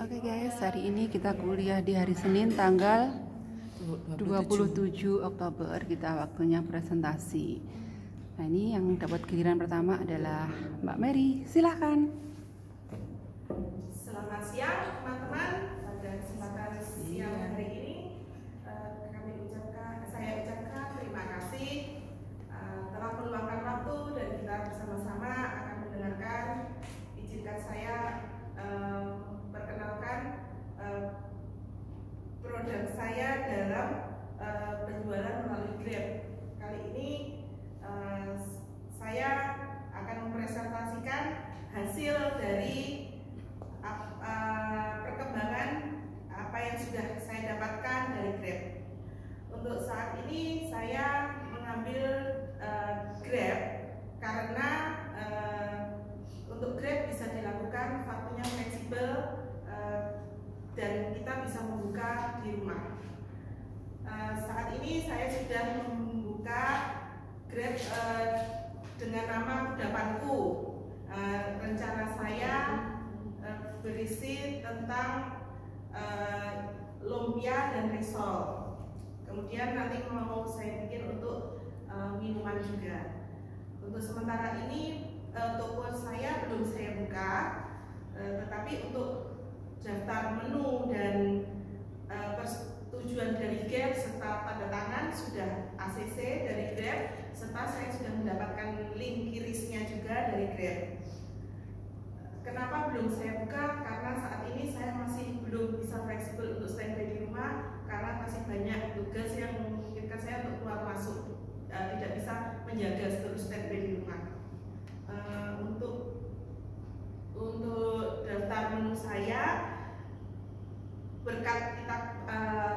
Oke guys, hari ini kita kuliah di hari Senin tanggal 27 Oktober. Kita waktunya presentasi. Nah, ini yang dapat giliran pertama adalah Mbak Mary. Silahkan. Selamat siang teman-teman. Pada kesempatan siang hari ini saya ucapkan terima kasih telah meluangkan waktu dan kita bersama-sama akan mendengarkan. Izinkan saya perkenalkan produk saya dalam penjualan melalui Grab. Kali ini saya akan mempresentasikan hasil dari perkembangan apa yang sudah saya dapatkan dari Grab. Untuk saat ini saya mengambil Grab karena untuk Grab bisa dilakukan waktunya fleksibel dan kita bisa membuka di rumah. Saat ini saya sudah membuka Grab dengan nama Kudapanku. Rencana saya berisi tentang lumpia dan risol. Kemudian nanti mau saya bikin untuk minuman juga. Untuk sementara ini toko saya belum saya buka, tetapi untuk daftar menu dan persetujuan dari Grab serta tanda tangan sudah ACC dari Grab, serta saya sudah mendapatkan link kirisnya juga dari Grab. Kenapa belum saya buka? Karena saat ini saya masih belum bisa fleksibel untuk standby di rumah karena masih banyak tugas yang memungkinkan saya untuk keluar masuk, tidak bisa menjaga terus standby di rumah. Untuk daftar menu saya, berkat kita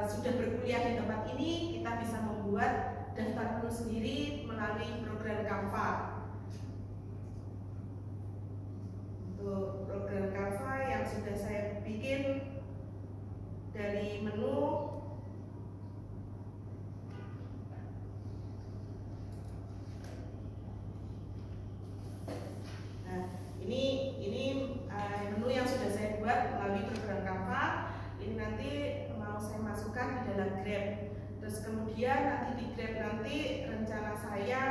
sudah berkuliah di tempat ini, kita bisa membuat daftar menu sendiri melalui program Canva. Untuk program Canva yang sudah saya bikin dari menu, nah ini menu yang sudah saya buat melalui program Canva. Ini nanti mau saya masukkan di dalam Grab. Terus kemudian nanti di Grab nanti rencana saya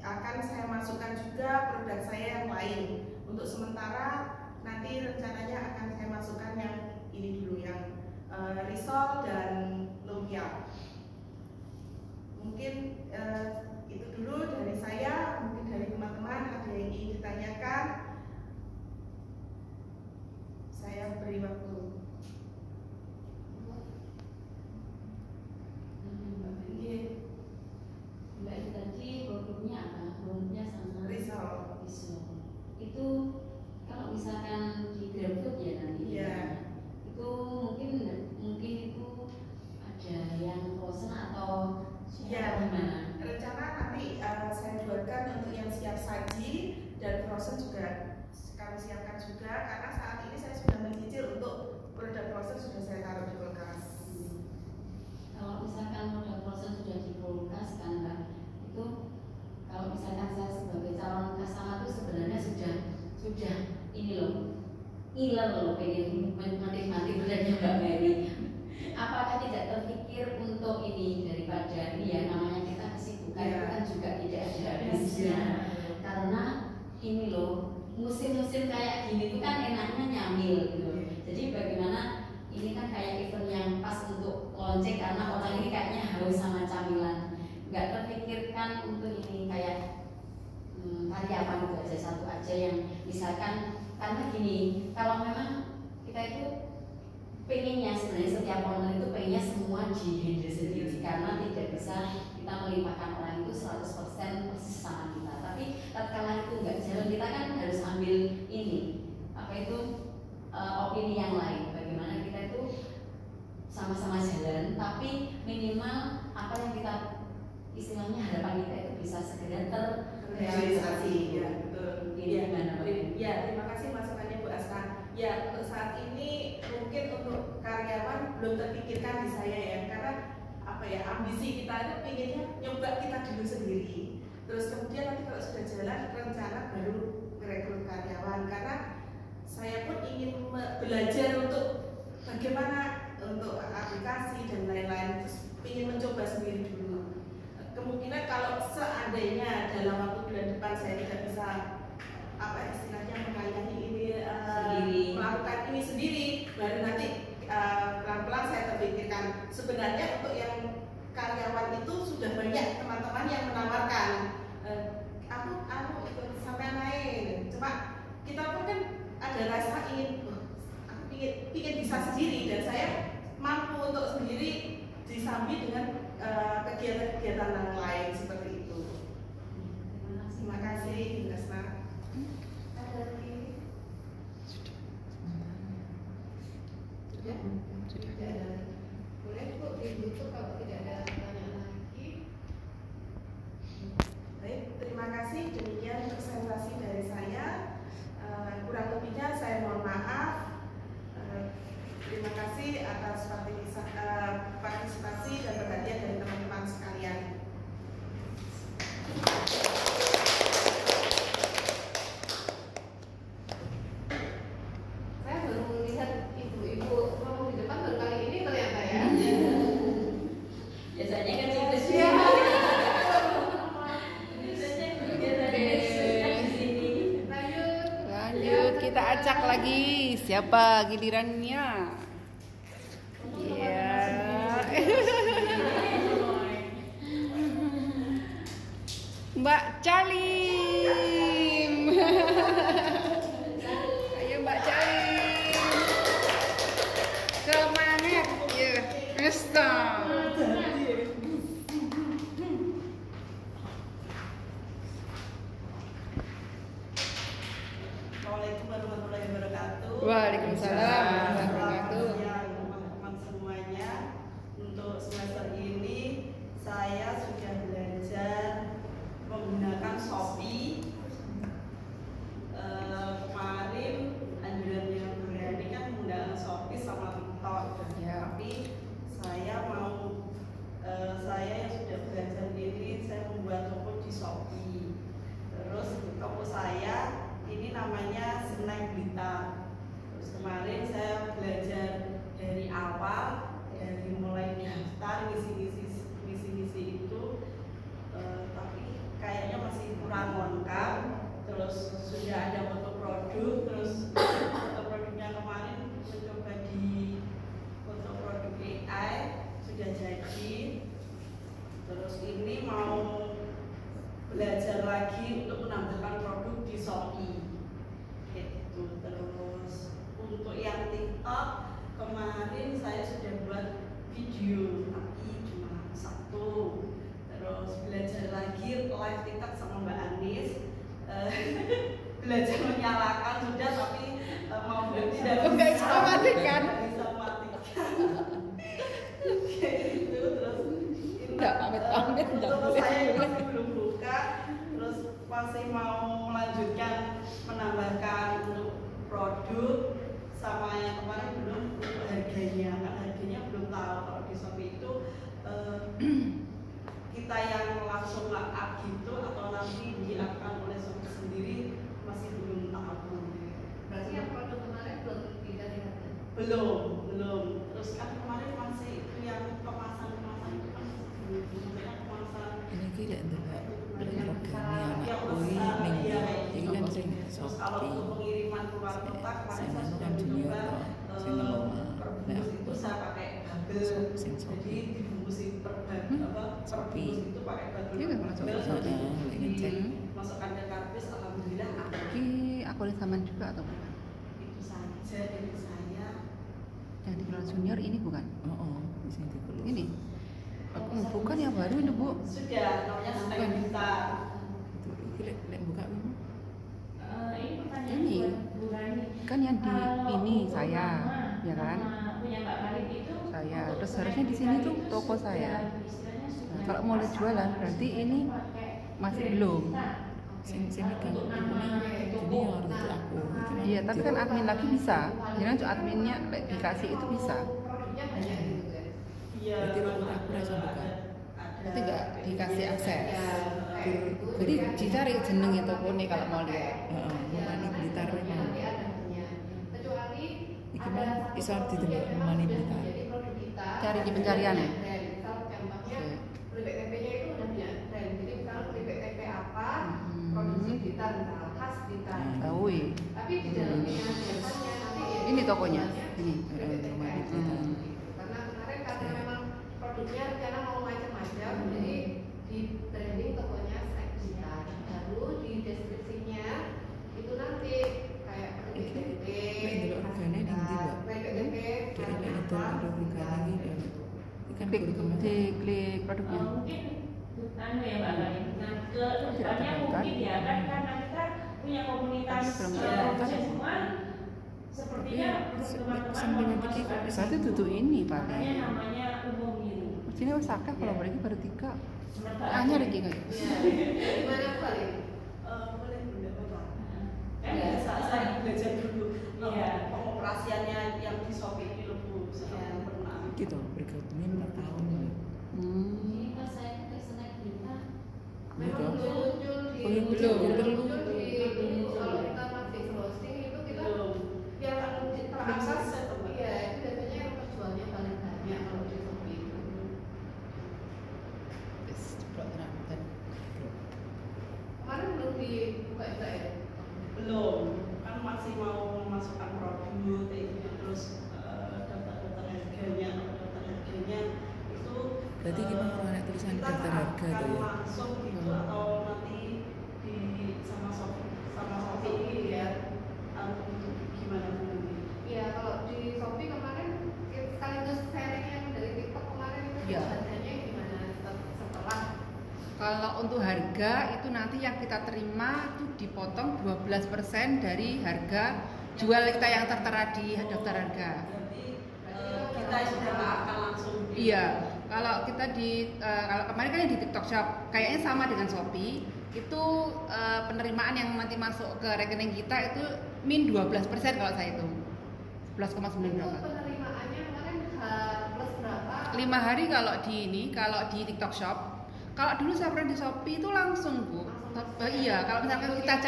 akan saya masukkan juga produk saya yang lain. Untuk sementara nanti rencananya akan saya masukkan yang ini dulu, yang risol dan lumpia. Mungkin itu dulu dari saya. Mungkin dari teman-teman ada yang ingin ditanyakan, saya beri waktu. Mbak, tadi produknya apa? Produknya sama Risol. Itu kalau misalkan di GrabFood ya nanti. Iya. Itu mungkin itu ada yang frozen atau Ya, gimana? rencana nanti saya buatkan untuk yang siap saji dan frozen juga kami siapkan juga, karena saat ini saya sudah mencicil untuk produk frozen sudah saya taruh di kulkas. Kalau misalkan produk frozen sudah di kulkas kan Mbak, itu kalau misalkan saya sebagai calon customer itu sebenarnya sudah ini loh, iler loh pengen menikmati beratnya Mbak Mary. Apakah tidak terpikir untuk ini daripada ini ya, namanya kita kesibukan itu kan juga tidak ada habisnya. Karena ini loh, musim-musim kayak gini tuh kan enaknya nyamil gitu. Jadi bagaimana ini kan kayak event yang pas untuk lonceng karena orang ini kayaknya haus sama camilan. Nggak terpikirkan untuk ini kayak karyawan itu aja, satu aja yang misalkan, karena gini, kalau memang kita itu pengennya sebenarnya setiap owner itu pengennya semua di handle sendiri, karena tidak bisa kita melimpahkan orang itu 100% persis sama kita. Tapi tatkala itu nggak jalan, kita kan harus ambil ini apa itu opini yang lain, bagaimana kita itu sama-sama jalan tapi minimal apa yang kita istilahnya harapan kita itu bisa segera terrealisasi. Ya, betul. Ini gimana Mbak? Ya, terima kasih masukannya Bu Asta. Ya, untuk saat ini mungkin untuk karyawan belum terpikirkan di saya ya, karena apa ya, ambisi kita itu pengennya nyoba kita dulu sendiri. Terus kemudian nanti kalau sudah jalan, rencana baru merekrut karyawan. Karena saya pun ingin belajar untuk sebenarnya untuk yang karyawan itu sudah banyak teman-teman yang menawarkan aku ikut sampai naik, cuma kita pun kan ada rasa ingin aku ingin bisa sendiri, dan saya mampu untuk sendiri disambi dengan kegiatan-kegiatan yang lain seperti itu. Terima kasih, Asma. Ada lagi? Sudah? Tidak ada. Boleh Bu ditutup kalau tidak ada pertanyaan lagi. Baik, terima kasih. Demikian presentasi dari saya. Kurang lebihnya saya mohon maaf. Terima kasih atas partisipasi dan perhatian dari teman-teman sekalian. Saya baru melihat ibu-ibu ngomong di depan baru kali ini ternyata ya. Biasanya kan gitu sih. Lanjut, kita acak lagi. Siapa gilirannya? Iya. Mbak Calim. Ayo Mbak Calim. Semangat. Ya, pesta. Assalamualaikum warahmatullahi wabarakatuh. Waalaikumsalam warahmatullahi wabarakatuh. Teman-teman semuanya, untuk semester ini saya sudah belajar menggunakan Shopee. Kemarin anjuran yang berani kan menggunakan Shopee sama TikTok, Ya. tapi saya yang sudah belajar ini, saya membuat toko di Shopee. Terus toko saya ini namanya Snack Blitar. Terus kemarin saya belajar dari awal, dari mulai daftar ngisi-ngisi itu, tapi kayaknya masih kurang lengkap. Terus sudah ada foto produk, terus foto produknya kemarin mencoba di foto produk AI sudah jadi. Terus ini mau belajar lagi untuk menambahkan produk di Shopee. Gitu. Terus untuk yang TikTok kemarin saya sudah buat video tapi cuma satu. Terus belajar lagi live TikTok sama Mbak Anis. Belajar menyalakan sudah, tapi mau berhenti tidak bisa matikan. Gitu. Terus Enggak pamit-pamit, enggak untuk boleh. saya masih belum buka, terus masih mau melanjutkan menambahkan untuk produk sama yang kemarin belum untuk harganya, kan harganya belum tahu. Kalau di Shopee itu kita yang langsung up gitu atau nanti dilakukan oleh Shopee sendiri masih belum tahu. Berarti yang produk kemarin belum dikasih harga? Belum. Terus kan kemarin masih itu yang kemasan itu kan maksudnya kemasan Ini tidak ada programnya yang anak koi besar, minggu iya, ini kan sing terus kalau Shopee untuk pengiriman keluar kota kemarin saya sing sudah kan junior mencoba toh sing ngelola perbungkus itu saya pakai bubble, sing jadi Shopee dibungkusin per Shopee. perbungkus itu pakai bubble. Iya, kalau Shopee. Jadi Ngecek. dimasukkan ke kardus, alhamdulillah ada. Ini aku ada zaman juga atau bukan? Itu saja dari saya. Yang di kelas junior ini bukan? oh di sini dulu Ini? Bukan yang baru ini Bu. Sudah, namanya Snack Blitar. itu lek buka memang Ini pertanyaan Ini. buat Bu Rani. Kan yang di Kalau ini untuk saya, nama ya kan? punya Mbak Farid itu Saya. untuk Terus harusnya di sini tuh toko saya. istilahnya sudah Nah, kalau mau jualan berarti ini pakai masih brand belum. kita. sing megang Untuk nama ini junior itu aku Iya, tapi kan admin lagi bisa. Jangan cuma adminnya dikasih itu bisa. Produknya banyak gitu kan? Iya. Berarti aku rasa buka. Berarti nggak dikasih akses. Ya, kayak gitu. Jadi dicari jenengnya toko nih kalau mau lihat. Memani Blitar memang Nanti ada punya. Kecuali iki mah iso didelok Memani Blitar jadi produk kita. Cari di pencarian ya? Dan kalau contohnya keripik tempe-nya itu udah punya brand. Jadi kalau keripik tempe apa, produksi Blitar, misal khas Blitar. Tahu ya. Tapi di dalamnya biasanya nanti ya Ini tokonya. Ini. keripik tempe Memani aja. Blitar Karena kemarin memang produknya rencana mau macam-macam, jadi di branding tokonya snack digital. Lalu di deskripsinya itu nanti kayak tempe, Nek ndelok regane ning ndi, Mbak? tempe, Dari nek itu ada regane iki ya. Ikan Klik kudu kemana? klik produknya. Mungkin anu ya Mbak Lali. Nah, ke depannya mungkin ya kan karena kita punya komunitas Tapi belum khusus semua sepertinya teman-teman sambil nanti memasukkan ke Berarti situ. tutu ini Makanya paling. namanya umum gitu. Sini wis akeh kalau Iya. mereka baru 3. Sementara Anyar iki kayak. Iya. Gimana balik? Boleh Bunda Bapak. kan Ya, bisa saya belajar dulu Iya. pengoperasiannya yang di Shopee ini loh Bu, saya pernah. Gitu, bergabungnya 4 tahun. Ini pas saya ke snack kita Memang belum muncul di Oh, iya, belum. muncul di kalau kita masih closing itu kita yang terakses ya itu biasanya yang penjualnya paling banyak kalau di Shopee itu. Wis ceplok tenan dan. Kemarin belum dibuka juga ya? Belum, kan masih mau memasukkan produk terus daftar harganya itu Berarti gimana kalau ada tulisan kita daftar harga akan tuh ya? langsung gitu atau nanti di sama Shopee ini ya gimana Bu nanti? Iya kalau di Shopee kemarin sekaligus sharing yang dari TikTok kemarin itu Iya. harganya gimana setelah Kalau untuk harga itu nanti yang kita terima itu dipotong 12% dari harga jual kita yang tertera di daftar harga. Berarti kita sudah nggak akan langsung Iya, kalau kita kalau kemarin kan yang di TikTok Shop kayaknya sama dengan Shopee itu penerimaan yang nanti masuk ke rekening kita itu min 12% kalau saya hitung 11,9 itu berapa? penerimaannya kemarin plus berapa? 5 hari kalau di TikTok Shop. Kalau dulu saya pernah di Shopee itu langsung Bu. Iya, kalau misalkan kita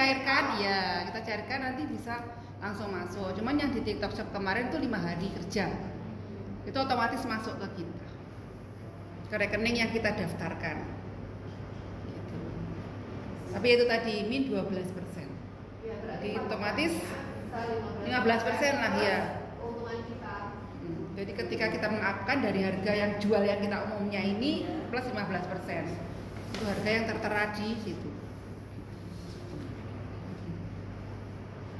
cairkan nanti bisa langsung masuk. Cuman yang di TikTok Shop kemarin itu 5 hari kerja. Itu otomatis masuk ke kita. Ke rekening yang kita daftarkan. Gitu. Tapi itu tadi min 12%. Ya, berarti Jadi otomatis bisa 15% lah ya. Keuntungan kita. Jadi ketika kita mengupkan dari harga yang jual yang kita umumnya ini plus 15%. Itu harga yang tertera di situ.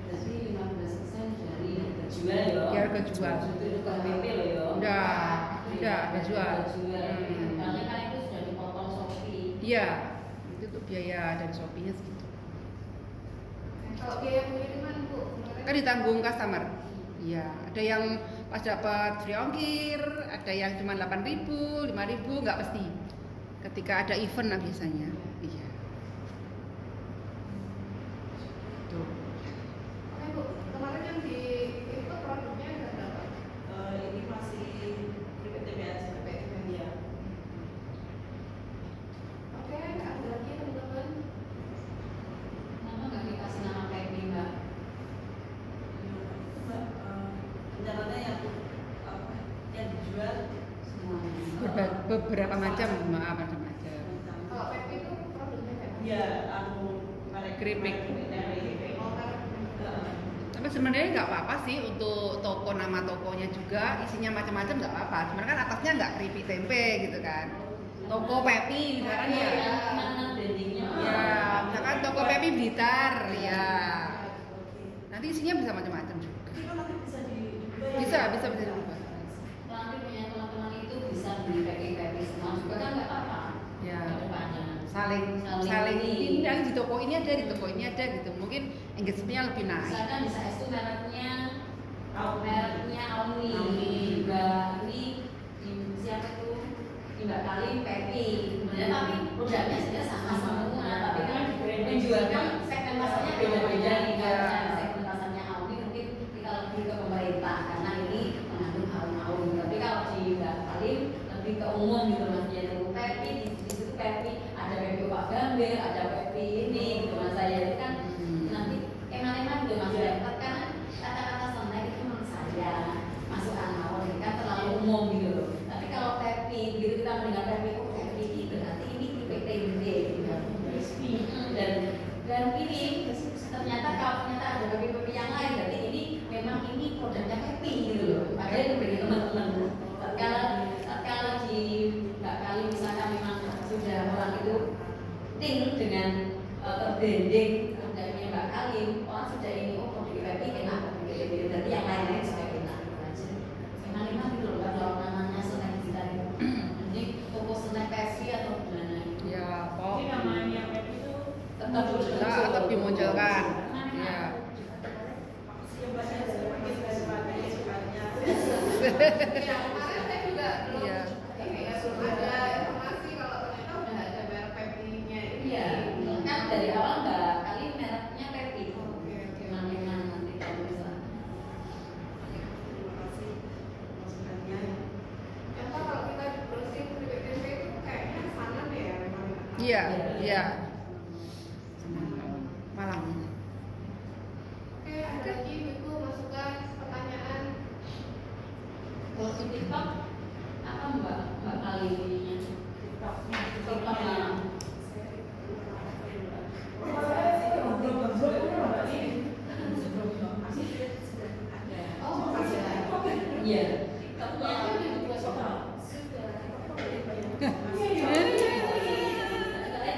berarti 15% dari harga jual ya. Ya, harga jual. Itu bukan PP loh ya. Udah harga jual. Harga jual. Karena kan itu sudah dipotong Shopee. Iya, itu untuk biaya dari Shopee-nya segitu. Kalau biaya pengiriman Bu, kemarin Kan ditanggung customer. Iya, ada yang pas dapat free ongkir, ada yang cuma 8.000, 5.000, nggak pasti. Ketika ada event lah biasanya. Iya. Tuh. Oke Bu, kemarin yang di itu produknya ada berapa? Ini masih PPTB aja. Iya. Oke, ada lagi teman-teman. Kenapa nggak dikasih nama PP Mbak? Mbak, rencananya yang dijual Semuanya. Beberapa macam, macam-macam. Kalau PP itu produknya kayak apa? ya merek Keripik. Oh, kan. Tapi sebenarnya nggak apa-apa sih untuk toko, nama tokonya juga isinya macam-macam nggak apa-apa. Sebenarnya kan atasnya nggak keripik tempe gitu kan. Toko Pepi misalkan ya. Mana brandingnya? Ya, misalkan toko Pepi Blitar ya. Nanti isinya bisa macam-macam juga. Itu kan nanti bisa diubah ya? Bisa dirubah. Nanti punya teman-teman itu bisa beli PP semua juga kan nggak apa-apa. Ya. Kedepannya. Saling ini di toko ini ada, di toko ini ada gitu. Mungkin engagementnya lebih naik. Misalkan di size itu mereknya Auni. Auni. Juga ini siapa itu? Mbak Kali Pepi. Sebenarnya tapi produknya sebenarnya sama semua, tapi kan menjualnya segmen pasarnya beda-beda nih kan. Segmen pasarnya Auni mungkin kita lebih ke pemerintah karena ini mengandung Auni. Tapi kalau di Mbak Kali lebih ke umum gitu maksudnya itu Pepi di situ Pepi ada Pepi Pak Gambir, ada Pepi ini gitu mas saya itu kan nanti emang juga masih dapat kan kata-kata snack itu menurut saya masuk akal kan terlalu umum gitu loh. Tapi kalau Pepi gitu kita mendengar Pepi oh Pepi itu berarti ini PTMD gitu. Dan ini ternyata kalau ternyata ada Pepi yang lain berarti ini memang ini produknya Pepi gitu loh. Padahal itu bagi teman-teman. Kalau di branding produknya Mbak Kalim, orang sudah ini oh produk Happy enak, berarti yang lain-lain sudah enak aja. Enak gitu loh kalau namanya Senen Digital itu. Jadi toko Senen PSV atau gimana? Ya, Jadi namanya Happy itu tetap dimunculkan. Ya. Ya, kemarin saya juga belum Iya. ini ya, belum ada informasi kalau ternyata udah ada merek Pepi-nya ini. Iya, kan dari awal Mbak Kalim mereknya Happy. Oke. Memang nanti kalau bisa. Terima kasih masukannya. Ternyata kalau kita browsing di PPP itu kayaknya sana deh ya memang. Iya, iya. Malang. Oke, ada lagi Ibu masukan pertanyaan. Kalau di TikTok apa Mbak Kalim ininya? TikToknya. Oh, masih ada. Iya. TikToknya Itu juga sudah.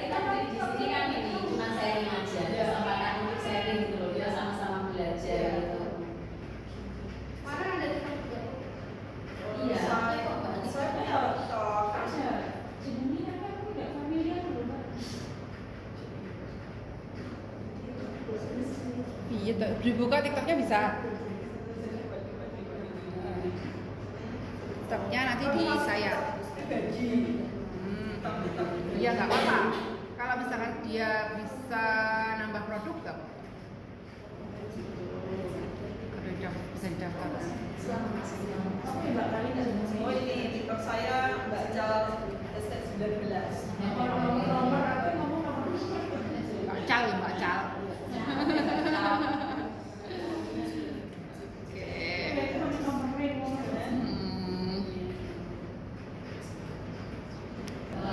kita di sini kan ini cuma sharing aja, kesempatan untuk sharing gitu loh, kita sama-sama belajar gitu. Mana ada di sana juga? Iya. Saya punya TikTok. jenisnya kan aku tidak familiar loh Mbak. Iya, dibuka TikToknya bisa. TikToknya nanti di saya. Iya nggak apa-apa. Kalau misalkan dia bisa nambah produk nggak? Kalau bisa didaftarkan. Oke Mbak Kalim nggak jenis Oh ini TikTok saya Mbak Cal Estet 19. nomor aku ngomong nomor Mbak Cal, Mbak Cal.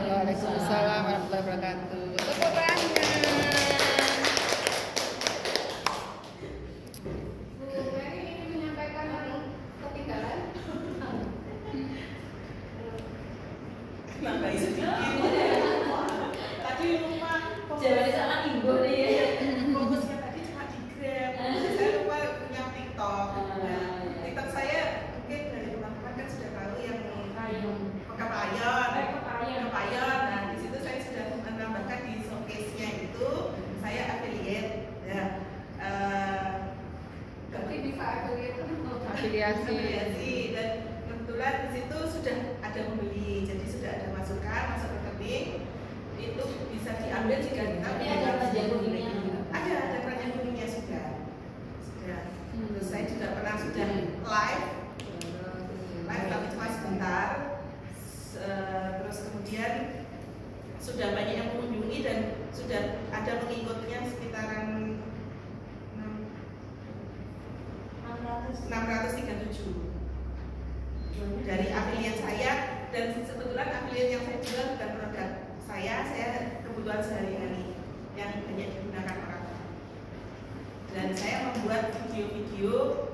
Waalaikumsalam warahmatullahi wabarakatuh. Tepuk tangan. Bu Mary ini menyampaikan yang ketinggalan. Nambahin sedikit. Tadi lupa Jangan sama Ibu nih. fokusnya tadi cuma di Grab. Saya lupa punya TikTok. Nah, TikTok saya mungkin dari teman-teman kan sudah tahu yang Kepayon. Kepayon. Nah, di situ saya sudah menambahkan di showcase-nya itu saya affiliate. Ya. Berarti bisa affiliate Afiliasi. Afiliasi dan kebetulan di situ sudah ada pembeli, jadi sudah ada masukan masuk rekening itu bisa diambil jika kita Ini ada keranjang kuningnya. ada keranjang kuningnya sudah. Terus saya juga pernah sudah live tapi cuma sebentar. Terus kemudian sudah banyak yang mengunjungi dan sudah ada pengikutnya sekitaran 637 dari afiliat saya, dan sebetulnya afiliat yang saya jual bukan produk saya kebutuhan sehari-hari yang banyak digunakan orang. Dan saya membuat video-video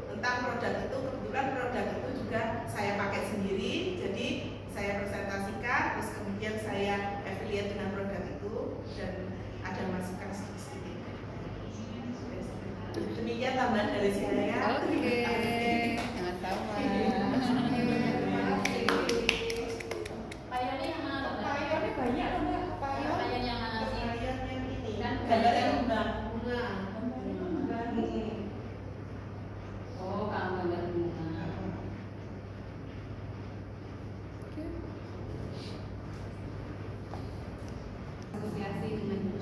tentang produk itu, kebetulan produk itu juga saya pakai sendiri, jadi saya presentasikan, terus kemudian saya affiliate dengan produk itu dan ada masukan sedikit. Demikian tambahan dari saya. Oke. Jangan sama. Payonnya yang mana Mbak? Payonnya banyak loh Mbak. Payon. Payon yang mana sih? Yang ini Kan gambar yang bunga. Bunga. Oh, gambar bunga. Asosiasi dengan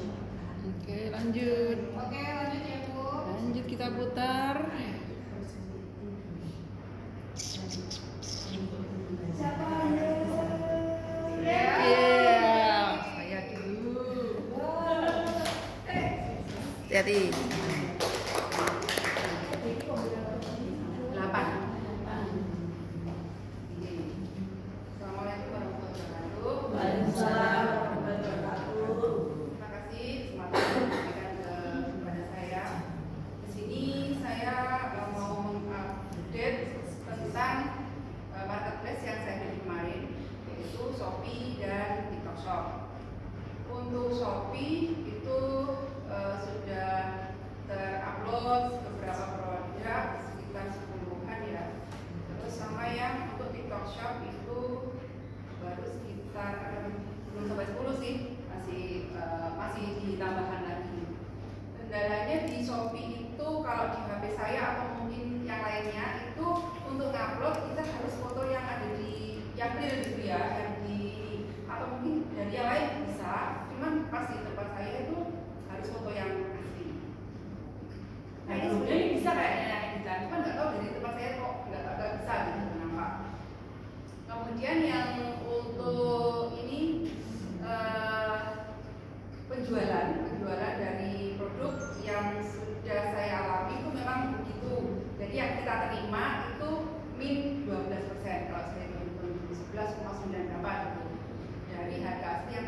Oke, lanjut. Oke, lanjut ya Bu. Lanjut kita putar. Siapa? Iya, saya dulu. Hati-hati. 8. Assalamualaikum warahmatullahi wabarakatuh. Waalaikumsalam. Terima kasih kesempatan diberikan kepada saya. Di sini saya mau mengupdate tentang marketplace yang saya beli kemarin, yaitu Shopee dan TikTok Shop. Untuk Shopee itu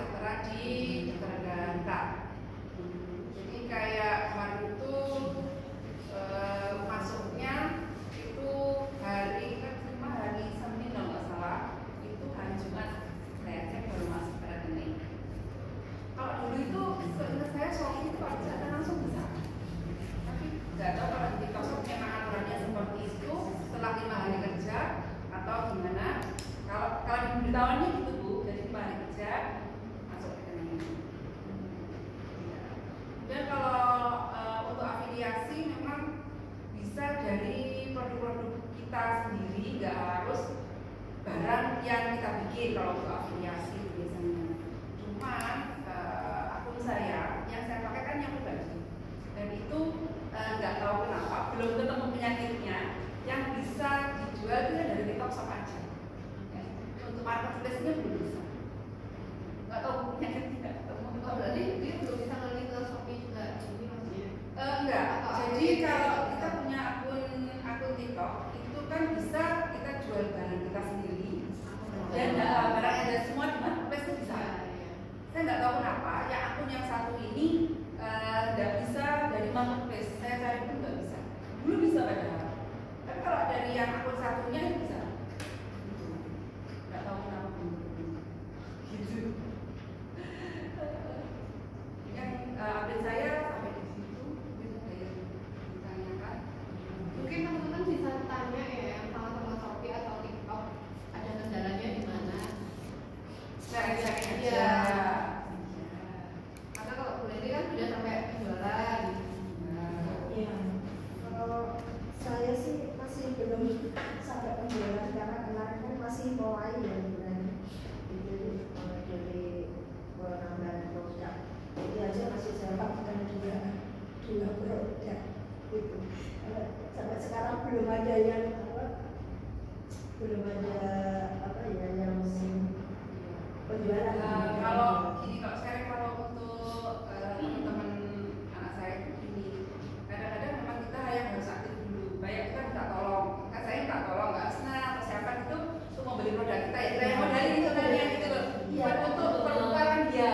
tertera di data. Jadi kayak kemarin itu masuknya itu hari Senin kalau nggak salah, itu hari Jumat saya cek baru masuk ke rekening. Kalau dulu itu seingat saya Shopee itu kalau bisa langsung bisa, tapi nggak tahu kalau di TikTok Shop memang aturannya seperti itu setelah 5 hari kerja atau gimana. Kalau di pemberitahuannya gitu Bu, jadi 5 hari kerja masuk rekening. Dan kalau untuk afiliasi memang bisa dari produk-produk kita sendiri, nggak harus barang yang kita bikin kalau untuk afiliasi biasanya. Cuman akun saya yang saya pakai kan yang pribadi, dan itu nggak tahu kenapa belum ketemu penyakitnya yang bisa dijual itu dari TikTok Shop aja. Untuk marketplace-nya belum bisa. Nggak tahu penyakitnya nggak ketemu. Oh, berarti dia belum bisa ngeling ke Shopee juga ini maksudnya? Enggak. Jadi kalau kita punya akun TikTok itu kan bisa kita jual barang kita sendiri. Dan barang ada semua di marketplace itu bisa. Saya nggak tahu kenapa ya akun yang satu ini nggak bisa dari marketplace. Saya cari pun nggak bisa. Dulu bisa padahal. Tapi kalau dari yang akun satunya itu bisa. Nggak tahu kenapa. Gitu. Yang update saya sampai di situ. Itu kayak ditanyakan. Mungkin teman-teman bisa tanya ya yang sama Shopee atau TikTok ada kendalanya di mana? Cari-cari aja. Iya. Karena kalau Bu Leni kan sudah sampai penjualan. Iya. Kalau saya sih masih belum sampai penjualan karena kemarin kan masih mulai ya bulan. Jadi dari penambahan produk itu aja masih saya lakukan dua produk itu. Sampai sekarang belum ada yang yang penjualan. Kalau gini, kalau sekarang kalau untuk teman-teman anak saya itu gini, kadang-kadang memang kita yang harus aktif dulu. Banyak kita minta tolong, kan saya minta tolong nggak senang atau siapa itu untuk membeli produk kita ya kita yang modalin sebenarnya gitu loh. Bukan untuk pertukaran dia.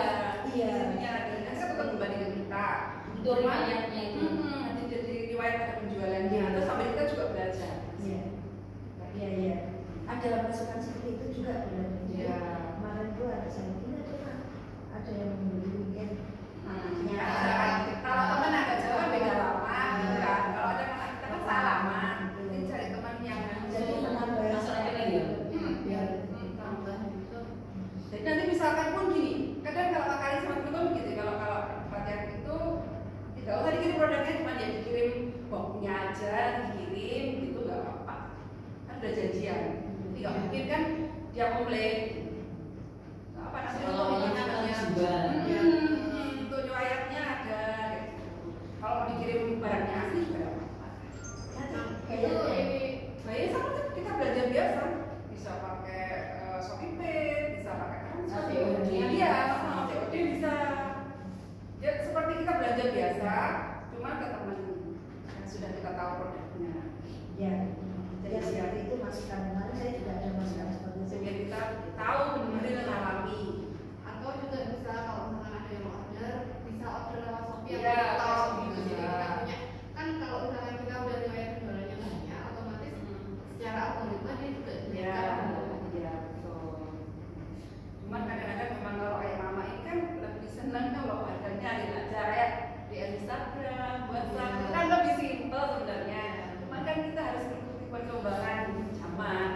Iya. Punya lagi, kan saya tetap membandingkan kita. Itu riwayatnya itu. Nanti jadi riwayat ada penjualannya. Terus sampai kita juga belajar. Iya. Iya. Ada masukan seperti itu juga benar. Iya. Kemarin itu ada saya ini ada yang membeli mungkin. Kalau teman agak jauh beda lama, gitu kan. Kalau ada teman kita kan salaman, mungkin cari teman yang Jadi menambah Masalahnya kan ya. biar Tambah itu. jadi nanti misalkan pun gini, kadang kalau kali sama teman gitu, kalau pelatihan itu tidak usah dikirim produknya, cuma ya dikirim boxnya aja, dikirim gitu nggak apa-apa. Kan udah janjian. Tidak mungkin kan dia komplain. Nggak apa nanti Kalau untuk ini kan harus jual. untuk riwayatnya ada. Gitu. Kalau mau dikirim barangnya asli juga nggak apa-apa. Itu ini Saya sama kita belajar biasa, bisa pakai ShopeePay, bisa pakai COD. iya, COD bisa. Ya seperti kita belajar biasa, cuma ke teman yang sudah kita tahu produknya. ya. Jadi seperti itu masukan kemarin saya juga ada masukan seperti itu. Sehingga kita tahu benar-benar mengalami. atau juga bisa kalau misalkan ada yang order bisa order lewat Shopee Iya, atau Shopee gitu. Jadi bisa. kita punya kan kalau misalkan kita udah riwayat penjualannya banyak, otomatis secara algoritma dia juga Ya, iya betul. Cuman kadang-kadang memang kalau kayak mama ini kan lebih senang kalau harganya ada aja kayak di Instagram, WhatsApp itu kan lebih simpel sebenarnya. Cuman kan kita harus mengikuti perkembangan zaman.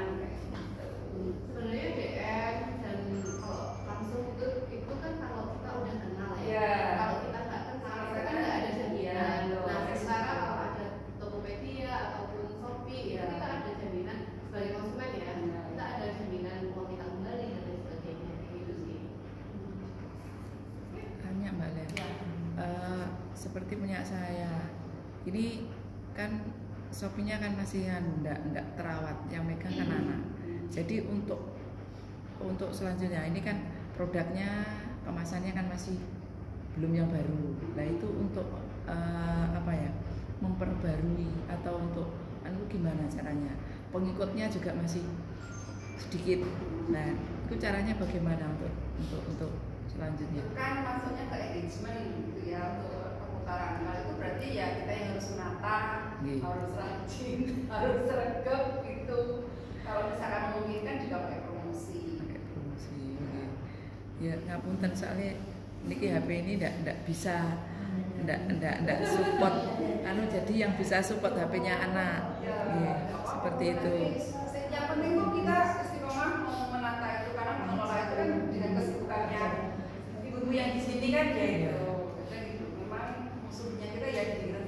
sebenarnya DM dan kalau langsung itu kan kalau kita udah kenal ya. Iya. Kalau kita nggak kenal kita kan nggak ada jaminan. Iya, betul. Nah sementara kalau ada Tokopedia ataupun Shopee itu Iya. kita ada jaminan sebagai konsumen ya. Iya. Kita ada jaminan uang kita kembali dan lain sebagainya gitu sih. Hanya Mbak Len. Ya. Seperti punya saya. Ini kan Shopee-nya kan masih enggak terawat, yang megang kan anak. Jadi untuk selanjutnya ini kan produknya kemasannya kan masih belum yang baru. Nah itu untuk memperbarui atau untuk gimana caranya? Pengikutnya juga masih sedikit. Nah itu caranya bagaimana untuk selanjutnya. Itu kan maksudnya ke engagement gitu ya, untuk perputaran. Kalau itu berarti ya kita yang harus menata, harus rajin, harus sergap gitu. Kalau misalkan memungkinkan juga pakai promosi. Pakai promosi. Okay. Ya ngapunten soalnya niki HP ini ndak bisa ndak support jadi yang bisa support HP-nya anak. Iya, seperti itu. Yang penting tuh kita istiqomah mau menata itu, karena mengelola itu kan dengan kesibukannya ibu-ibu yang di sini kan ya itu. Kita gitu. Memang musuhnya kita ya di diri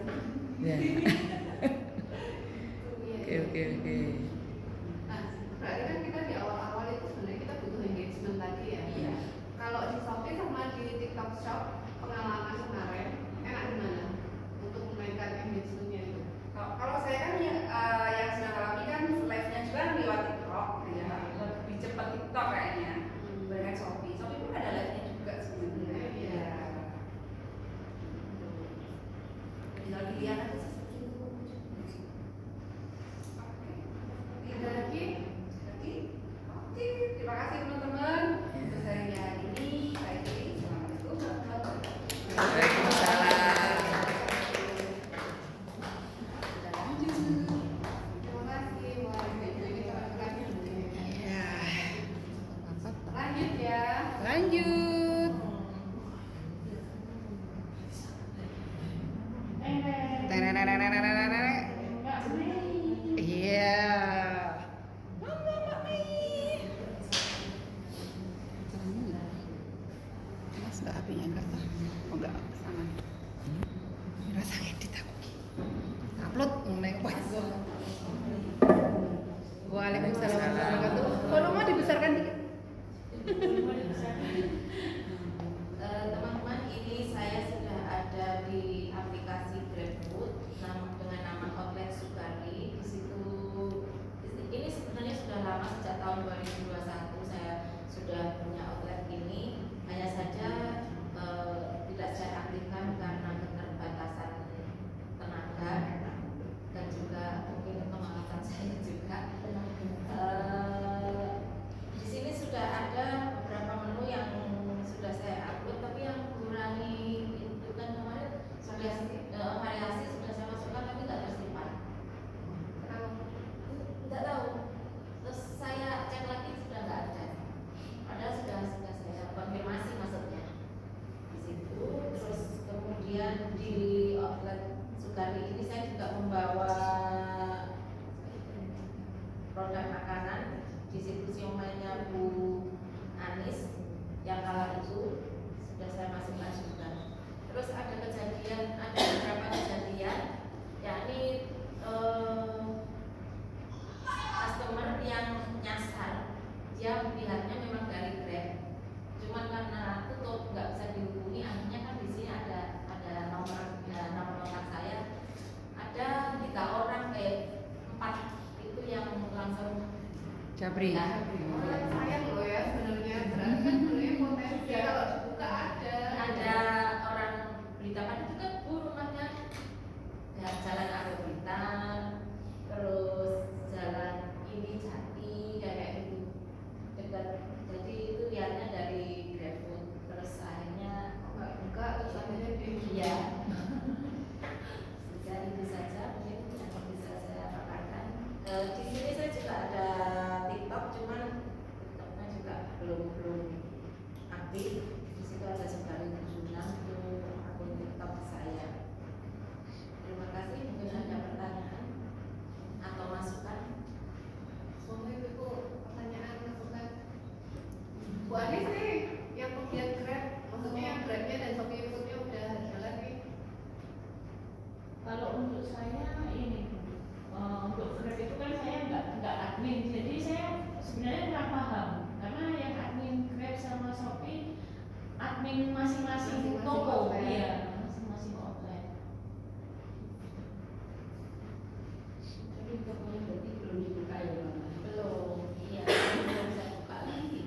sendiri. Ya. Oke. Nah, berarti kan kita di awal-awal itu sebenarnya kita butuh engagement tadi ya. Iya. Kalau di Shopee sama di TikTok Shop, pengalaman kemarin enak gimana untuk menaikkan engagementnya itu? Kalau saya kan yang sedang alami kan live-nya juga lewat TikTok ya. Lebih cepat TikTok kayaknya dibandingkan Shopee. Shopee pun ada live-nya juga sebenarnya. Iya. Tinggal dilihat aja sih. Ada lagi? Oke, terima kasih teman-teman untuk sharingnya hari ini. Assalamualaikum warahmatullahi wabarakatuh. Waalaikumsalam. Terima kasih buat ini teman-teman. Ya. Lanjut ya. Lanjut. Iya. Mas nggak apinya enggak tahu. Oh enggak sama. Rasa edit aku. Upload neng pas. Waalaikumsalam warahmatullahi wabarakatuh. Volume dibesarkan dikit. Teman-teman, ini saya sudah ada di aplikasi GrabFood dengan nama Outlet Sukari. Di situ ini sebenarnya sudah lama, sejak tahun 2021 saya sudah punya outlet ini. Hanya saja tidak saya aktifkan karena keterbatasan tenaga dan juga mungkin kemalasan saya juga. Di sini sudah ada beberapa menu yang sudah saya upload, tapi yang mengurangi itu kan kemarin sudah variasi sudah saya masukkan tapi tidak tersimpan. Tidak tahu. Terus saya cek lagi sudah nggak ada. Padahal sudah saya konfirmasi maksudnya di situ. Terus kemudian di outlet Sukari ini saya juga membawa produk makanan. Di situ siomaynya Bu Anis yang kala itu sudah saya masukkan juga. Terus ada beberapa kejadian, yakni customer yang nyasar, dia melihatnya memang dari Grab, cuman karena tutup nggak bisa dihubungi. Akhirnya kan di sini ada nomor kontak saya, ada 3 orang kayak 4 itu yang langsung Jabri. Sayang loh ya sebenarnya. Berarti kan sebenarnya potensi kalau dibuka ada orang beritakan itu kan Bu rumahnya ya, jalan Argobitan, terus jalan ini Jati kayak gitu dekat. Jadi itu lihatnya dari GrabFood. Terus akhirnya nggak buka, terus akhirnya iya. Sudah itu saja mungkin yang bisa saya paparkan. Di sini saya juga ada TikTok, cuman TikToknya juga belum aktif. Di situ ada 976 itu akun TikTok saya. Terima kasih. Mungkin ada pertanyaan atau masukan. Semoga itu pertanyaan masukan. Bu Anis nih yang pemilihan Grab, maksudnya yang Grabnya dan Shopee Foodnya udah jalan nih. Kalau untuk saya ini untuk Grab itu kan saya nggak admin, jadi saya sebenarnya nggak paham karena yang admin Grab sama Shopee admin masing-masing toko, iya masing-masing outlet. Tapi tokonya berarti belum dibuka ya Bang? Belum. Iya, belum saya buka lagi.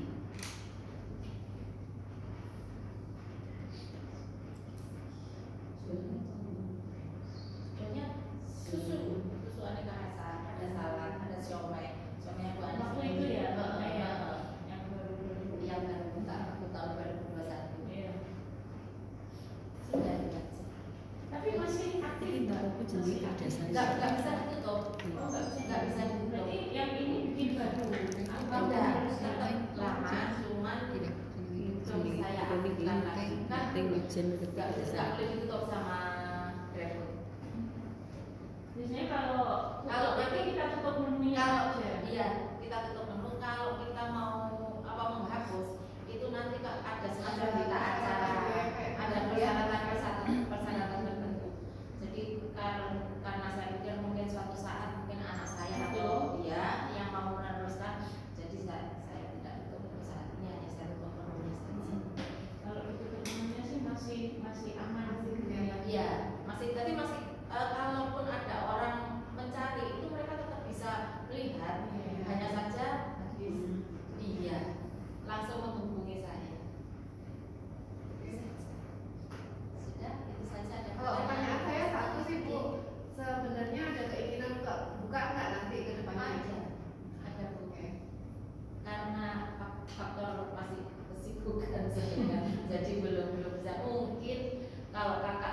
jenenge kerjasama. Nggak bisa ditutup. Oh, Nggak bisa ditutup. Berarti yang ini bikin baru. Apa Udah, harus tetap lama, cuman Tidak. belum saya aktifkan lagi. Kan nggak boleh ditutup sama GrabFood. Biasanya kalau nanti kita tutup menunya Kalau aja. iya, kita tutup menu. Kalau kita mau menghapus, itu nanti ada semacam berita acara, ada persyaratan tertentu. Jadi karena saya pikir mungkin suatu saat mungkin anak saya atau dia yang mau meneruskan, jadi saya tidak tutup saat ini, hanya saya tutup menunya saja. Kalau ditutup menunya sih masih aman sih. Iya, tapi masih kalaupun ada orang mencari itu mereka tetap bisa melihat. Hanya saja iya langsung menghubungi saya. Sudah itu saja. Ada Kalau pertanyaan saya satu sih Bu, sebenarnya ada keinginan buka nggak nanti ke depannya? Ada Bu. Karena faktor masih kesibukan saya, jadi belum bisa. Mungkin kalau kakak